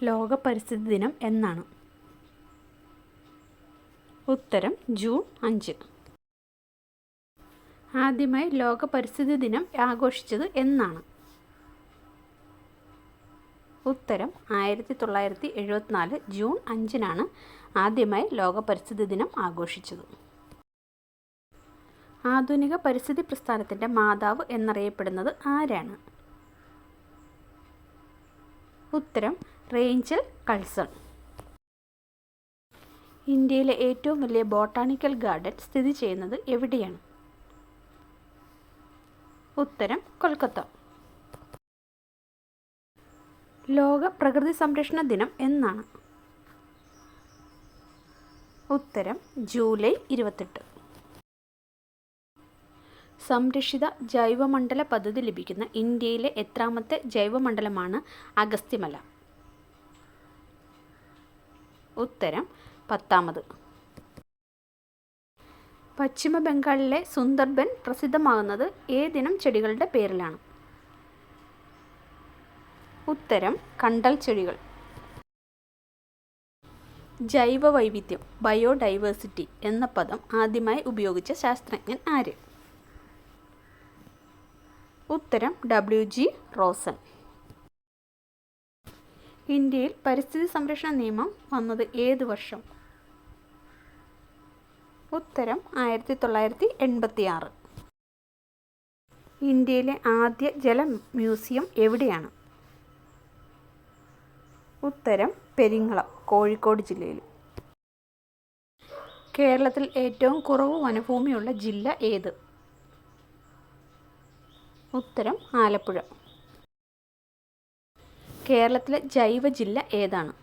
ലോക പരിസ്ഥിതി ദിനം എന്നാണ്? ഉത്തരം ജൂൺ 5. ആദ്യമായി ലോക പരിസ്ഥിതി ദിനം ആഘോഷിച്ചത് എന്നാണ്? ഉത്തരം 1974 ജൂൺ 5-നാണ് ആദ്യമായി ലോക പരിസ്ഥിതി ദിനം ആഘോഷിച്ചത്. ആധുനിക പരിസ്ഥിതി പ്രസ്ഥാനത്തിൻ്റെ മാതാവ് എന്നറിയപ്പെടുന്നത് ആരാണ്? ഉത്തരം റേച്ചൽ കൾസൺ. ഇന്ത്യയിലെ ഏറ്റവും വലിയ ബോട്ടാണിക്കൽ ഗാർഡൻ സ്ഥിതി ചെയ്യുന്നത് എവിടെയാണ്? ഉത്തരം കൊൽക്കത്ത. ലോക പ്രകൃതി സംരക്ഷണ ദിനം എന്നാണ്? ഉത്തരം ജൂലൈ 28. സംരക്ഷിത ജൈവമണ്ഡല പദ്ധതി ലഭിക്കുന്ന ഇന്ത്യയിലെ എത്രാമത്തെ ജൈവമണ്ഡലമാണ് അഗസ്ത്യമല? ഉത്തരം 10ാമത്. പശ്ചിമ ബംഗാളിലെ സുന്ദർബൻ പ്രസിദ്ധമാകുന്നത് ഏതിനം ചെടികളുടെ പേരിലാണ്? ഉത്തരം കണ്ടൽ ചെടികൾ. ജൈവ വൈവിധ്യം ബയോഡൈവേഴ്സിറ്റി എന്ന പദം ആദ്യമായി ഉപയോഗിച്ച ശാസ്ത്രജ്ഞൻ ആര്? ഉത്തരം WG റോസൻ. ഇന്ത്യയിൽ പരിസ്ഥിതി സംരക്ഷണ നിയമം വന്നത് ഏത് വർഷം? ഉത്തരം 1986. ഇന്ത്യയിലെ ആദ്യ ജല മ്യൂസിയം എവിടെയാണ്? ഉത്തരം പെരിങ്ങളം, കോഴിക്കോട് ജില്ലയിൽ. കേരളത്തിൽ ഏറ്റവും കുറവ് വനഭൂമിയുള്ള ജില്ല ഏത്? ഉത്തരം ആലപ്പുഴ. കേരളത്തിലെ ജൈവ ജില്ല ഏതാണ്?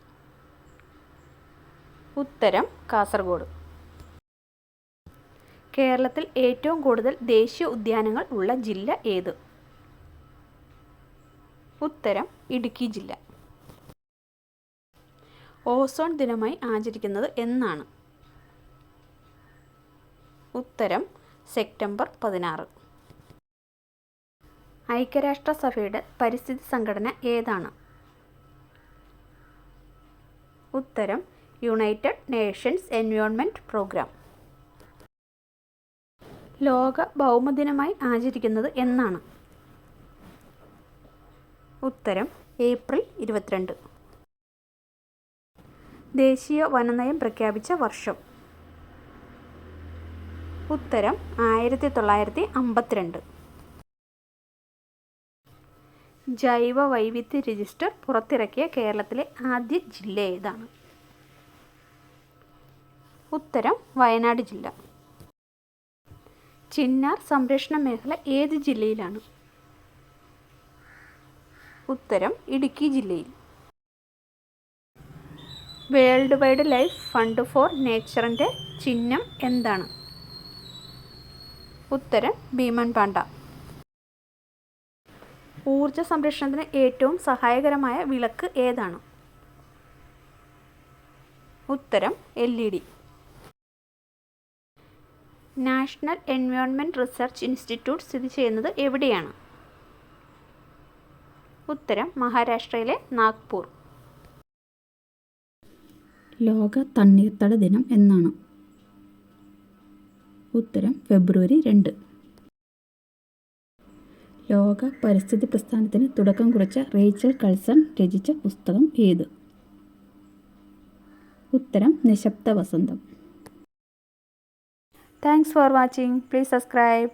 ഉത്തരം കാസർഗോഡ്. കേരളത്തിൽ ഏറ്റവും കൂടുതൽ ദേശീയ ഉദ്യാനങ്ങൾ ഉള്ള ജില്ല ഏത്? ഉത്തരം ഇടുക്കി ജില്ല. ഓസോൺ ദിനമായി ആചരിക്കുന്നത് എന്നാണ്? ഉത്തരം സെപ്റ്റംബർ 16. ഐക്യരാഷ്ട്രസഭയുടെ പരിസ്ഥിതി സംഘടന ഏതാണ്? ഉത്തരം യുണൈറ്റഡ് നേഷൻസ് എൻവയോൺമെൻറ്റ് പ്രോഗ്രാം. ലോക ഭൗമദിനമായി ആചരിക്കുന്നത് എന്നാണ്? ഉത്തരം ഏപ്രിൽ 22. ദേശീയ വനനയം പ്രഖ്യാപിച്ച വർഷം? ഉത്തരം 1952. ജൈവ വൈവിധ്യ രജിസ്റ്റർ പുറത്തിറക്കിയ കേരളത്തിലെ ആദ്യ ജില്ല ഏതാണ്? ഉത്തരം വയനാട് ജില്ല. ചിന്നാർ സംരക്ഷണ മേഖല ഏത് ജില്ലയിലാണ്? ഉത്തരം ഇടുക്കി ജില്ലയിൽ. World wide life fund for നേച്ചറിൻ്റെ ചിഹ്നം എന്താണ്? ഉത്തരം ഭീമൻ പാണ്ട. ഊർജ സംരക്ഷണത്തിന് ഏറ്റവും സഹായകരമായ വിളക്ക് ഏതാണ്? ഉത്തരം LED. National environment research institute സ്ഥിതി ചെയ്യുന്നത് എവിടെയാണ്? ഉത്തരം മഹാരാഷ്ട്രയിലെ നാഗ്പൂർ. ലോക തണ്ണീർത്തട ദിനം എന്നാണ്? ഉത്തരം ഫെബ്രുവരി 2. ലോക പരിസ്ഥിതി പ്രസ്ഥാനത്തിന് തുടക്കം കുറിച്ച റേച്ചൽ കൾസൺ രചിച്ച പുസ്തകം ഏത്? ഉത്തരം നിശബ്ദ വസന്തം. Thanks for watching. Please subscribe.